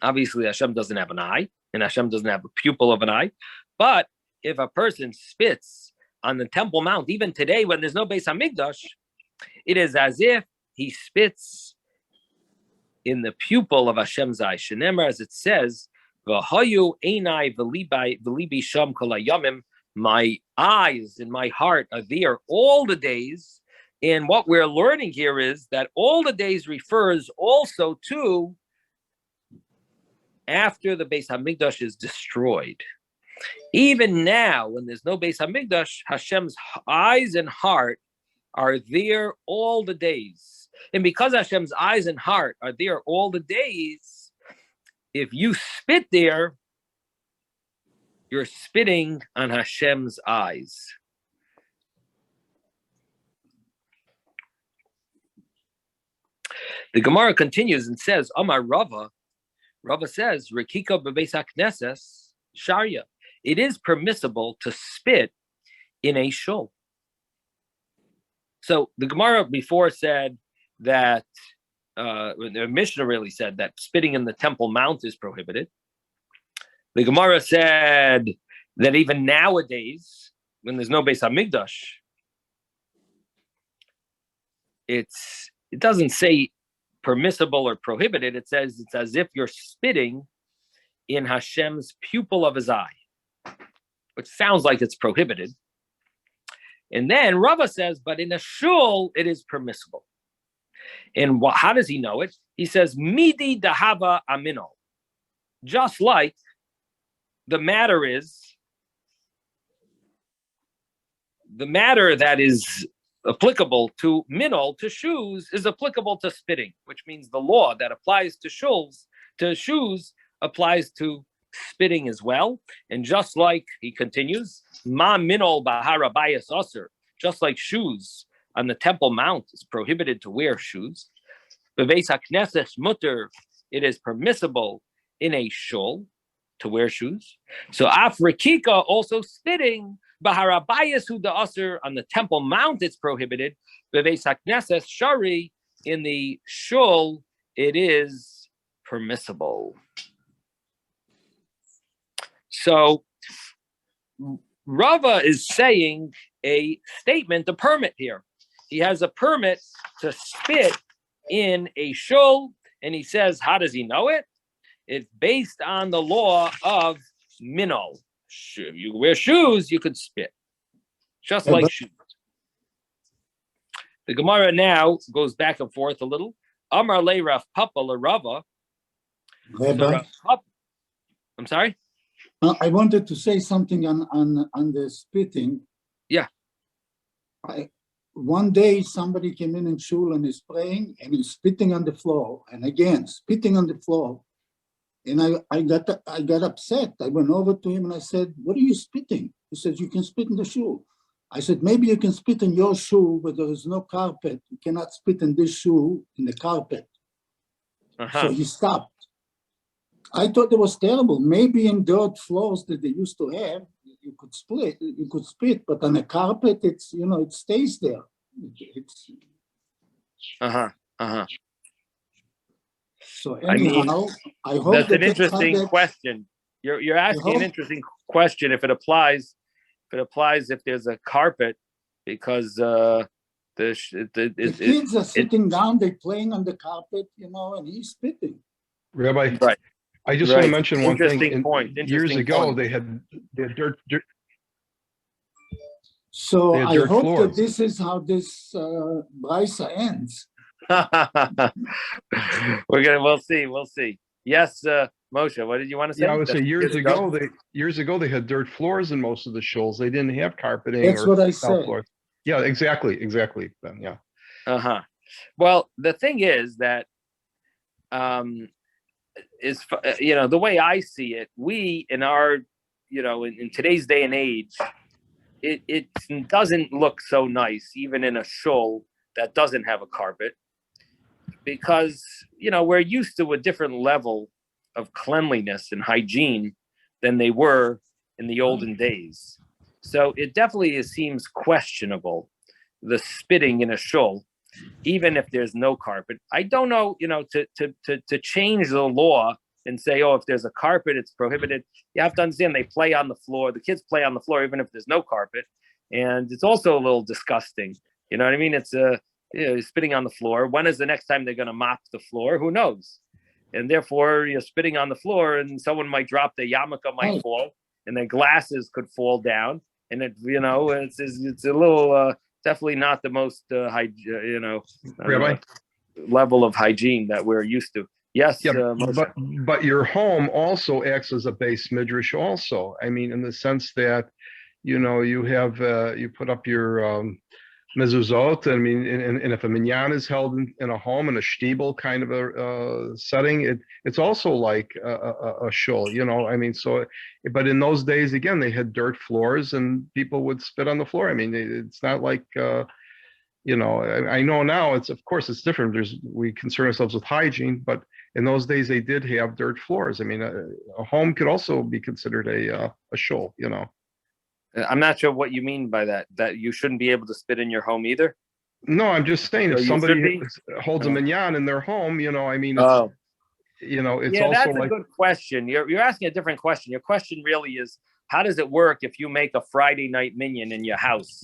Obviously, Hashem doesn't have an eye, and Hashem doesn't have a pupil of an eye. But if a person spits on the Temple Mount, even today when there's no Beis Hamikdash, it is as if he spits in the pupil of Hashem's eye. Shenemar, as it says, "V'hayu einai v'libi sham kol hayamim." My eyes and my heart are there all the days. And what we're learning here is that all the days refers also to after the Beis Hamikdash is destroyed. Even now, when there's no Beis Hamikdash, Hashem's eyes and heart are there all the days. And because Hashem's eyes and heart are there all the days, if you spit there, you're spitting on Hashem's eyes. The Gemara continues and says, Amar Rava, Rava says, Rekika bebeis hakneses sharia. It is permissible to spit in a shul. So the Gemara before said that the Mishnah really said that spitting in the Temple Mount is prohibited. The Gemara said that even nowadays, when there's no Beis Hamikdash, it doesn't say permissible or prohibited. It says it's as if you're spitting in Hashem's pupil of his eye, which sounds like it's prohibited. And then Rava says, but in a shul, it is permissible. And how does he know it? He says, midi dahava amino. Just like the matter that is applicable to minol, to shoes, is applicable to spitting, which means the law that applies to shoes applies to spitting as well. And just like, he continues, ma minol bahara bayas asur, just like shoes on the Temple Mount is prohibited to wear shoes. Beveis hakneses mutter, it is permissible in a shul to wear shoes. So Afrikika, also spitting, bahara bayas hu da asur, on the Temple Mount it's prohibited. Beveis hakneses shari, in the shul it is permissible. So Rava is saying a statement, a permit here. He has a permit to spit in a shul, and he says, how does he know it? It's based on the law of minol. You wear shoes, you could spit, just like shoes. The Gemara now goes back and forth a little. Amar le Rav Papa le Rava. I'm sorry? I wanted to say something on the spitting. Yeah. One day somebody came in shul and is praying and he's spitting on the floor, and again spitting on the floor. And I got upset. I went over to him and I said, "What are you spitting?" He said, "You can spit in the shul." I said, "Maybe you can spit in your shul, but there is no carpet. You cannot spit in this shul in the carpet." So he stopped. I thought it was terrible. Maybe in dirt floors that they used to have, you could spit, but on a carpet, it's, it stays there. So anyhow, I hope that's an interesting question. You're asking an interesting question if it applies if there's a carpet, because the kids are sitting down, they're playing on the carpet, and he's spitting. Rabbi, right. I just want to mention one thing. Years ago, they had dirt. So I hope floors. that this is how this brisa ends. We'll see. Yes, Moshe, what did you want to say? Yeah, I would say years ago they had dirt floors in most of the shuls. They didn't have carpeting. That's what I said. Floors. Yeah, exactly. Ben, yeah. Well, the thing is that the way I see it, we in our in today's day and age, it doesn't look so nice even in a shul that doesn't have a carpet, because we're used to a different level of cleanliness and hygiene than they were in the olden days. So it definitely seems questionable, the spitting in a shul, even if there's no carpet. I don't know, to change the law and say, oh, if there's a carpet, it's prohibited. You have to understand they play on the floor. The kids play on the floor, even if there's no carpet. And it's also a little disgusting. You know what I mean? It's spitting on the floor. When is the next time they're going to mop the floor? Who knows? And therefore, you're spitting on the floor, and someone might drop, the yarmulke might fall, and their glasses could fall down. And it's a little definitely not the most level of hygiene that we're used to. Yes, yeah, but your home also acts as a base midrash. Also, I mean, in the sense that you have you put up your mezuzot. I mean, and if a minyan is held in a home, in a shtibel kind of a setting, it's also like a shul, I mean, so, but in those days, again, they had dirt floors and people would spit on the floor. I mean, it's not like, I know now of course it's different. We concern ourselves with hygiene, but in those days they did have dirt floors. I mean, a home could also be considered a shul, I'm not sure what you mean by that you shouldn't be able to spit in your home either. No, I'm just saying So if you somebody should be. holds a minyan in their home, I mean, Oh, it's yeah, also that's a like, good question. You're asking a different question. Your question really is, how does it work if you make a Friday night minyan in your house?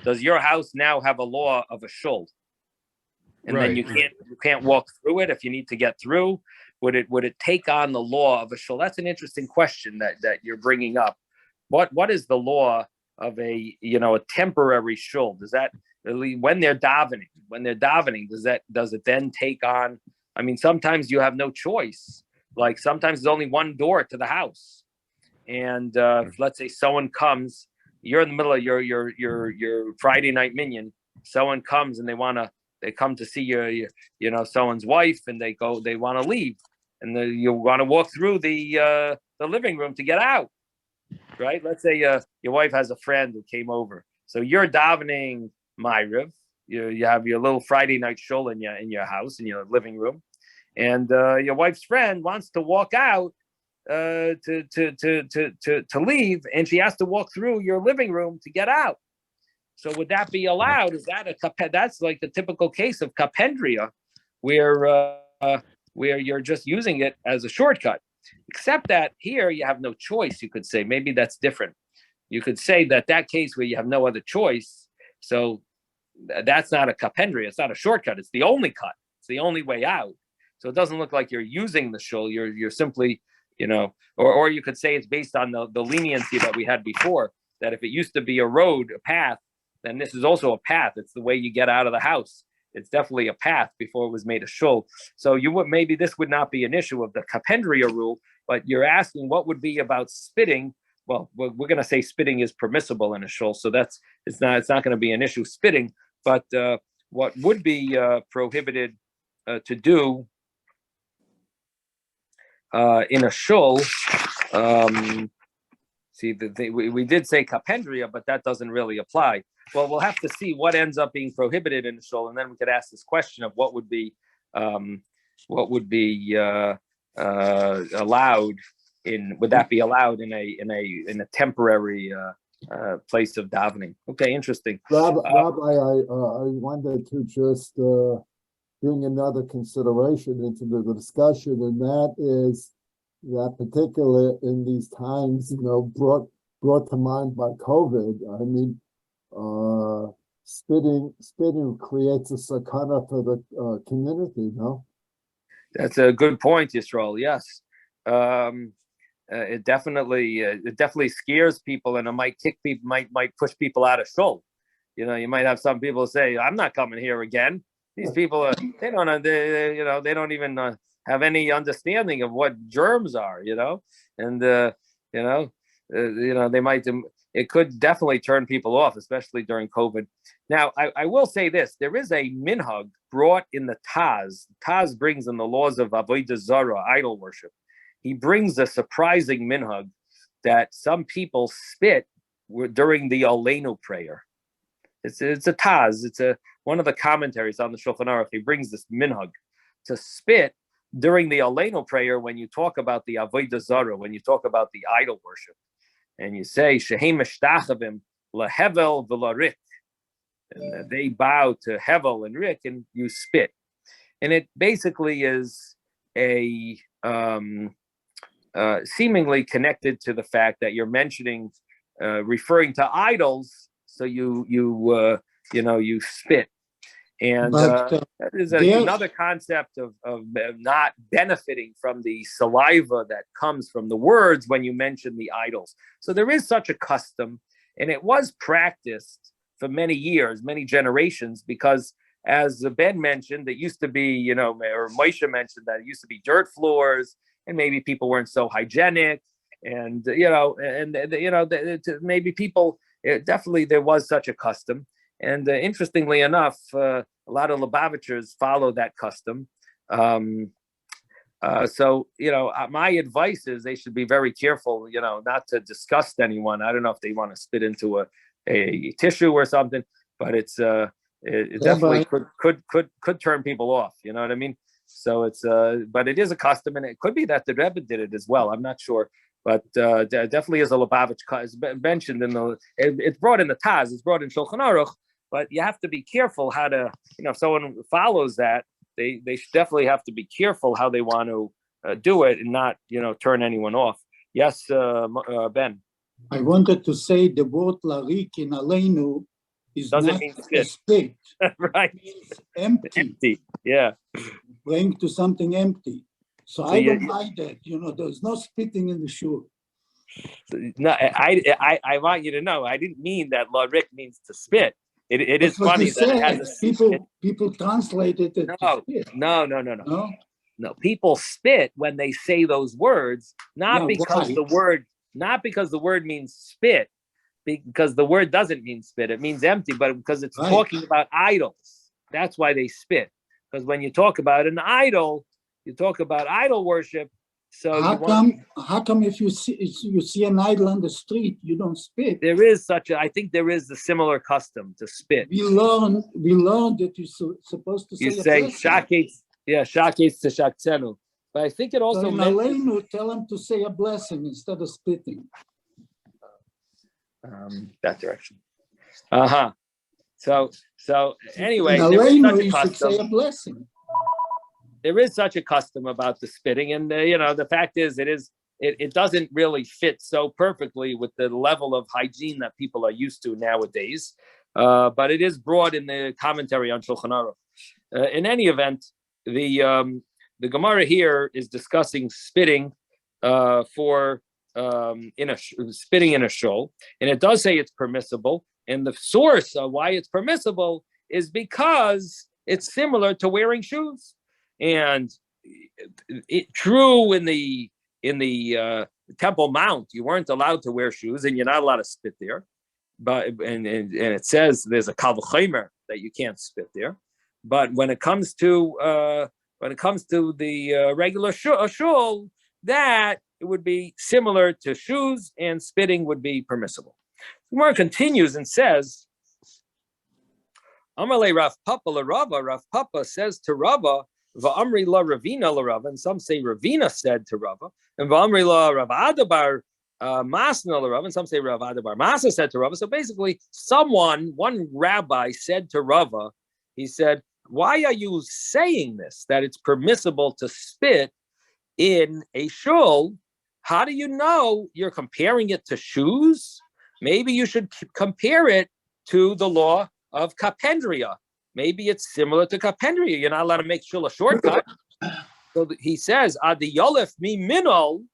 Does your house now have a law of a shul? And then right. you can't walk through it if you need to get through. Would it take on the law of a shul? That's an interesting question that you're bringing up. What is the law of a temporary shul? Does that when they're davening, does it then take on? I mean, sometimes you have no choice. Like sometimes there's only one door to the house, and let's say someone comes, you're in the middle of your Friday night minyan. Someone comes and they come to see someone's wife, and they want to leave, and you want to walk through the living room to get out, right? Let's say your wife has a friend who came over, so you're davening Ma'ariv. You have your little Friday night shul in your house, in your living room, and your wife's friend wants to walk out to leave, and she has to walk through your living room to get out. So would that be allowed? Is that that's like the typical case of kapendria, where you're just using it as a shortcut? Except that here you have no choice. You could say maybe that's different. You could say that case where you have no other choice. So that's not a kapendria. It's not a shortcut. It's the only cut. It's the only way out. So it doesn't look like you're using the shul. You're simply, or you could say it's based on the leniency that we had before. That if it used to be a road, a path, then this is also a path. It's the way you get out of the house. It's definitely a path before it was made a shul. So maybe this would not be an issue of the kapendria rule, but you're asking what would be about spitting. Well, we're going to say spitting is permissible in a shul, so it's not going to be an issue spitting. But what would be prohibited to do in a shul? We did say kapendria, but that doesn't really apply. Well, we'll have to see what ends up being prohibited in the shul, and then we could ask this question of what would be allowed in. Would that be allowed in a temporary place of davening? Okay, interesting. Rabbi, I wanted to just bring another consideration into the discussion, and that is that particularly in these times, brought to mind by COVID. I mean, spitting creates a sakana for the community. No, that's a good point, Yisrael. Yes, it definitely scares people, and it might kick people, might push people out of shul. You might have some people say, "I'm not coming here again." These people they don't even have any understanding of what germs are, and they might. It could definitely turn people off, especially during COVID. Now, I will say this: there is a minhag brought in the Taz. Taz brings in the laws of avodah zarah, idol worship. He brings a surprising minhag that some people spit during the Aleinu prayer. It's a Taz. It's one of the commentaries on the Shulchan Aruch. He brings this minhag to spit during the Aleinu prayer when you talk about the avodah zarah, when you talk about the idol worship, and you say shehem mishtachavim lahevel v'larik, and they bow to Hevel and Rik, and you spit, and it basically is a seemingly connected to the fact that you're mentioning, referring to idols, so you spit. And that is another concept of not benefiting from the saliva that comes from the words when you mention the idols. So there is such a custom, and it was practiced for many years, many generations, because as Ben mentioned, it used to be, or Moshe mentioned that it used to be dirt floors, and maybe people weren't so hygienic, and maybe people, definitely there was such a custom. And interestingly enough, a lot of Lubavitchers follow that custom. So, my advice is they should be very careful, not to disgust anyone. I don't know if they want to spit into a tissue or something, but it definitely could turn people off. You know what I mean? So but it is a custom, and it could be that the Rebbe did it as well. I'm not sure. But definitely is a Lubavitch, it's mentioned it's brought in the Taz, it's brought in Shulchan Aruch, but you have to be careful how to, if someone follows that, they should definitely have to be careful how they want to do it and not, turn anyone off. Yes, Ben. I wanted to say the word larik in Aleinu is Doesn't not mean a spit. Right. It means empty. Empty. Yeah. Bring to something empty. So I you- don't like that. There's no spitting in the shul. No, I want you to know, I didn't mean that larik means to spit. It is That's what funny you that it said. has a People translated it to spit. No. No? People spit when they say those words, not Yeah, because right. the word means spit, because the word doesn't mean spit. It means empty, but because it's Right. talking about idols. That's why they spit. Because when you talk about an idol, you talk about idol worship. So How come if you see an idol on the street, you don't spit? I think there is a similar custom to spit. We learn that you're supposed to say You a say blessing. shaketz to shaktenu. But I think it So also in Aleinu, tell them to say a blessing instead of spitting. that direction. So anyway, in there is Aleinu, such a you should say a custom. blessing. There is such a custom about the spitting, and the fact is, it doesn't really fit so perfectly with the level of hygiene that people are used to nowadays. But it is brought in the commentary on Shulchan Aruch. In any event, the Gemara here is discussing spitting spitting in a shul, and it does say it's permissible. And the source of why it's permissible is because it's similar to wearing shoes. And true in the Temple Mount, you weren't allowed to wear shoes, and you're not allowed to spit there. But and it says there's a kal v'chomer that you can't spit there. But when it comes to the regular shul, that it would be similar to shoes, and spitting would be permissible. Gemara continues and says, Amalei Rav Papa la Rava. Rav Papa says to Rava, Va'amri la Ravina la Rava, and some say Ravina said to Rava, and Va'amri la Rav Adabar Masna la Rava, and some say Rav Adabar Masa said to Rava. So basically, one rabbi said to Rava, he said, why are you saying this, that it's permissible to spit in a shul? How do you know you're comparing it to shoes? Maybe you should compare it to the law of kapendria. Maybe it's similar to kapendria. You're not allowed to make shul a shortcut. So he says, Adi yolef mi minol,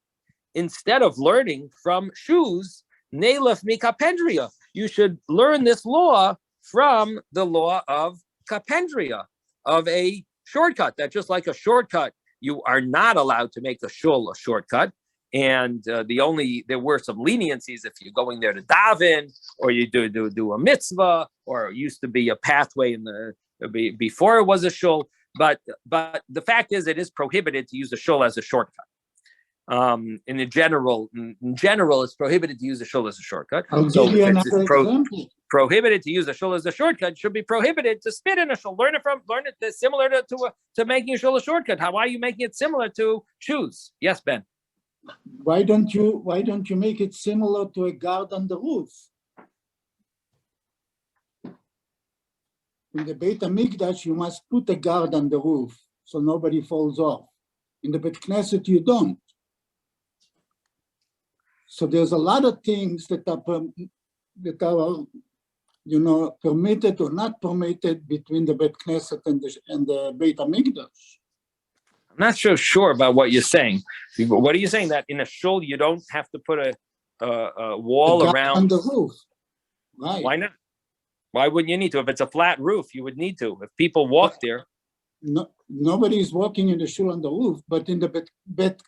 instead of learning from shoes, nelef mi kapendria. You should learn this law from the law of kapendria, of a shortcut. That just like a shortcut, you are not allowed to make a shul a shortcut. And there were some leniencies if you're going there to daven, or you do a mitzvah, or it used to be a pathway before it was a shul. But the fact is, it is prohibited to use a shul as a shortcut. In general, it's prohibited to use a shul as a shortcut. I'll So give you if it's another example. prohibited to use a shul as a shortcut, should be prohibited to spit in a shul. Learn it similar to making a shul a shortcut. Why are you making it similar to shoes? Yes, Ben. Why don't you make it similar to a guard on the roof? In the Beit HaMikdash, you must put a guard on the roof so nobody falls off. In the Beit Knesset, you don't. So there's a lot of things that are permitted or not permitted between the Beit Knesset and the Beit HaMikdash. I'm not so sure about what you're saying. What are you saying? That in a shul you don't have to put a wall around on the roof? Right. Why not? Why wouldn't you need to? If it's a flat roof, you would need to. If people walk there. No, nobody is walking in the shul on the roof, but in the Beit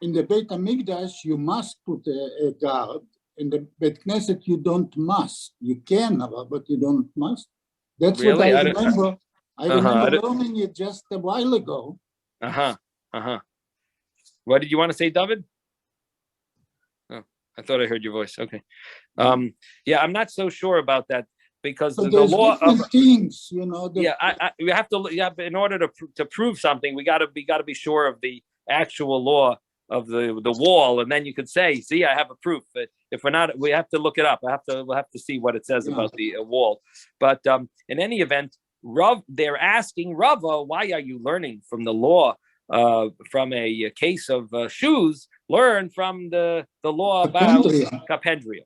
HaMikdash, you must put a guard. In the Beit Knesset, you don't must. You can, but you don't must. That's Really? what I remember. I remember learning it just a while ago. What did you want to say, David? Oh, I thought I heard your voice. Okay. Yeah, I'm not so sure about that, because So the law of things, we have to. Yeah, in order to prove something, we got to be sure of the actual law the wall, and then you could say, see, I have a proof. But if we're not, we have to look it up. We'll have to see what it says about the wall. But in any event, they're asking Rava, why are you learning from the law, from a case of shoes? Learn from the law about kapendria.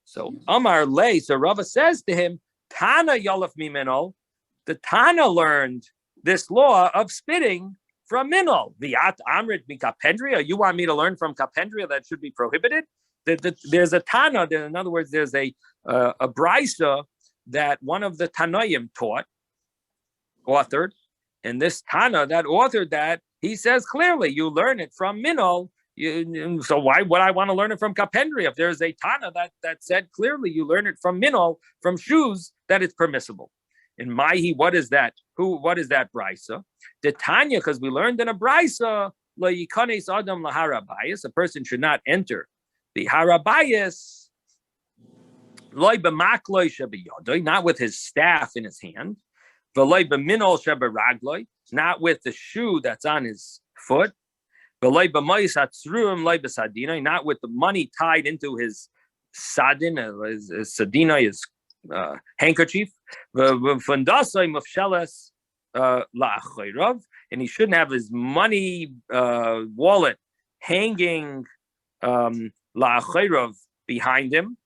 So Amar Lei, so Rava says to him, Tana Yolaf Mimeno, the Tana learned this law of spitting from Minol. Viat Amrit Mikapendria. You want me to learn from Kapendria that should be prohibited? There's a Tana, in other words, there's a Brisa that one of the Tanoim authored, and this Tana that authored that, he says clearly, you learn it from Minol. So why would I want to learn it from Kapendria? If there's a Tana that said clearly you learn it from Minol, from shoes, that it's permissible. In Maihi, what is that? What is that Brisa? The Tanya, because we learned in a Brisa, Adam laharabayis, a person should not enter the harabayis, not with his staff in his hand, not with the shoe that's on his foot, not with the money tied into his sadin, his sadina, his handkerchief, and he shouldn't have his money wallet hanging behind him,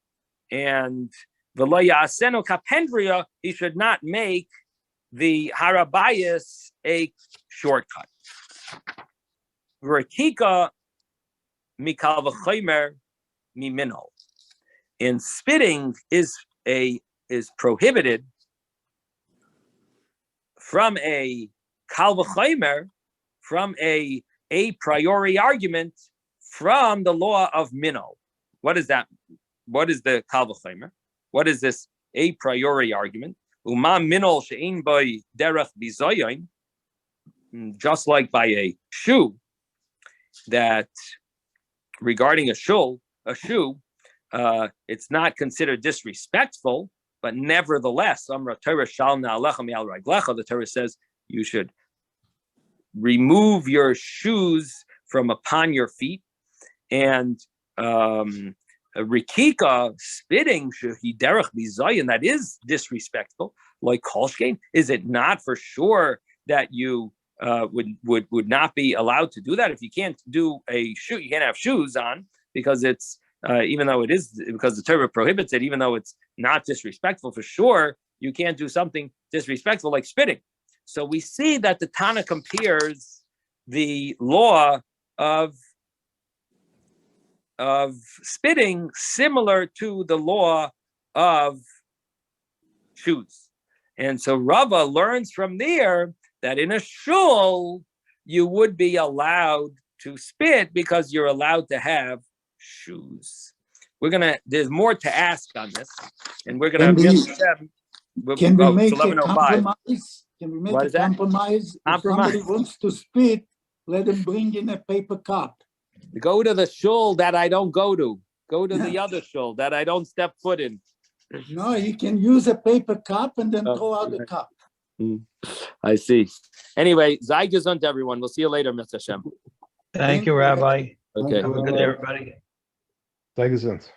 and he should not make the harabayas a shortcut. And spitting is prohibited from a kal v'chomer, from a priori argument from the law of minol. What is that? What is the kal v'chomer? What is this a priori argument? Uma minol she'in by derech bizoyin, just like by a shoe, that regarding a shoe, it's not considered disrespectful, but nevertheless, the Torah says you should remove your shoes from upon your feet, and rikika, spitting, that is disrespectful. Like kolshkein, is it not for sure that you would not be allowed to do that? If you can't do a shoe, you can't have shoes on, because it's even though it is, because the Torah prohibits it, even though it's not disrespectful, for sure you can't do something disrespectful like spitting. So we see that the Tana compares the law of spitting similar to the law of shoes. And so Rava learns from there that in a shul you would be allowed to spit because you're allowed to have shoes. There's more to ask on this, and we're gonna can we make a compromise? Can we make a compromise? If somebody wants to spit, let him bring in a paper cup. Go to the shul that I don't go to. Go to the other shul that I don't step foot in. No, you can use a paper cup and then throw out the cup. I see. Anyway, Zai gesund, everyone. We'll see you later, Mr. Hashem. Thank you, Rabbi. Okay. Have a good day, everybody. Zai gesund.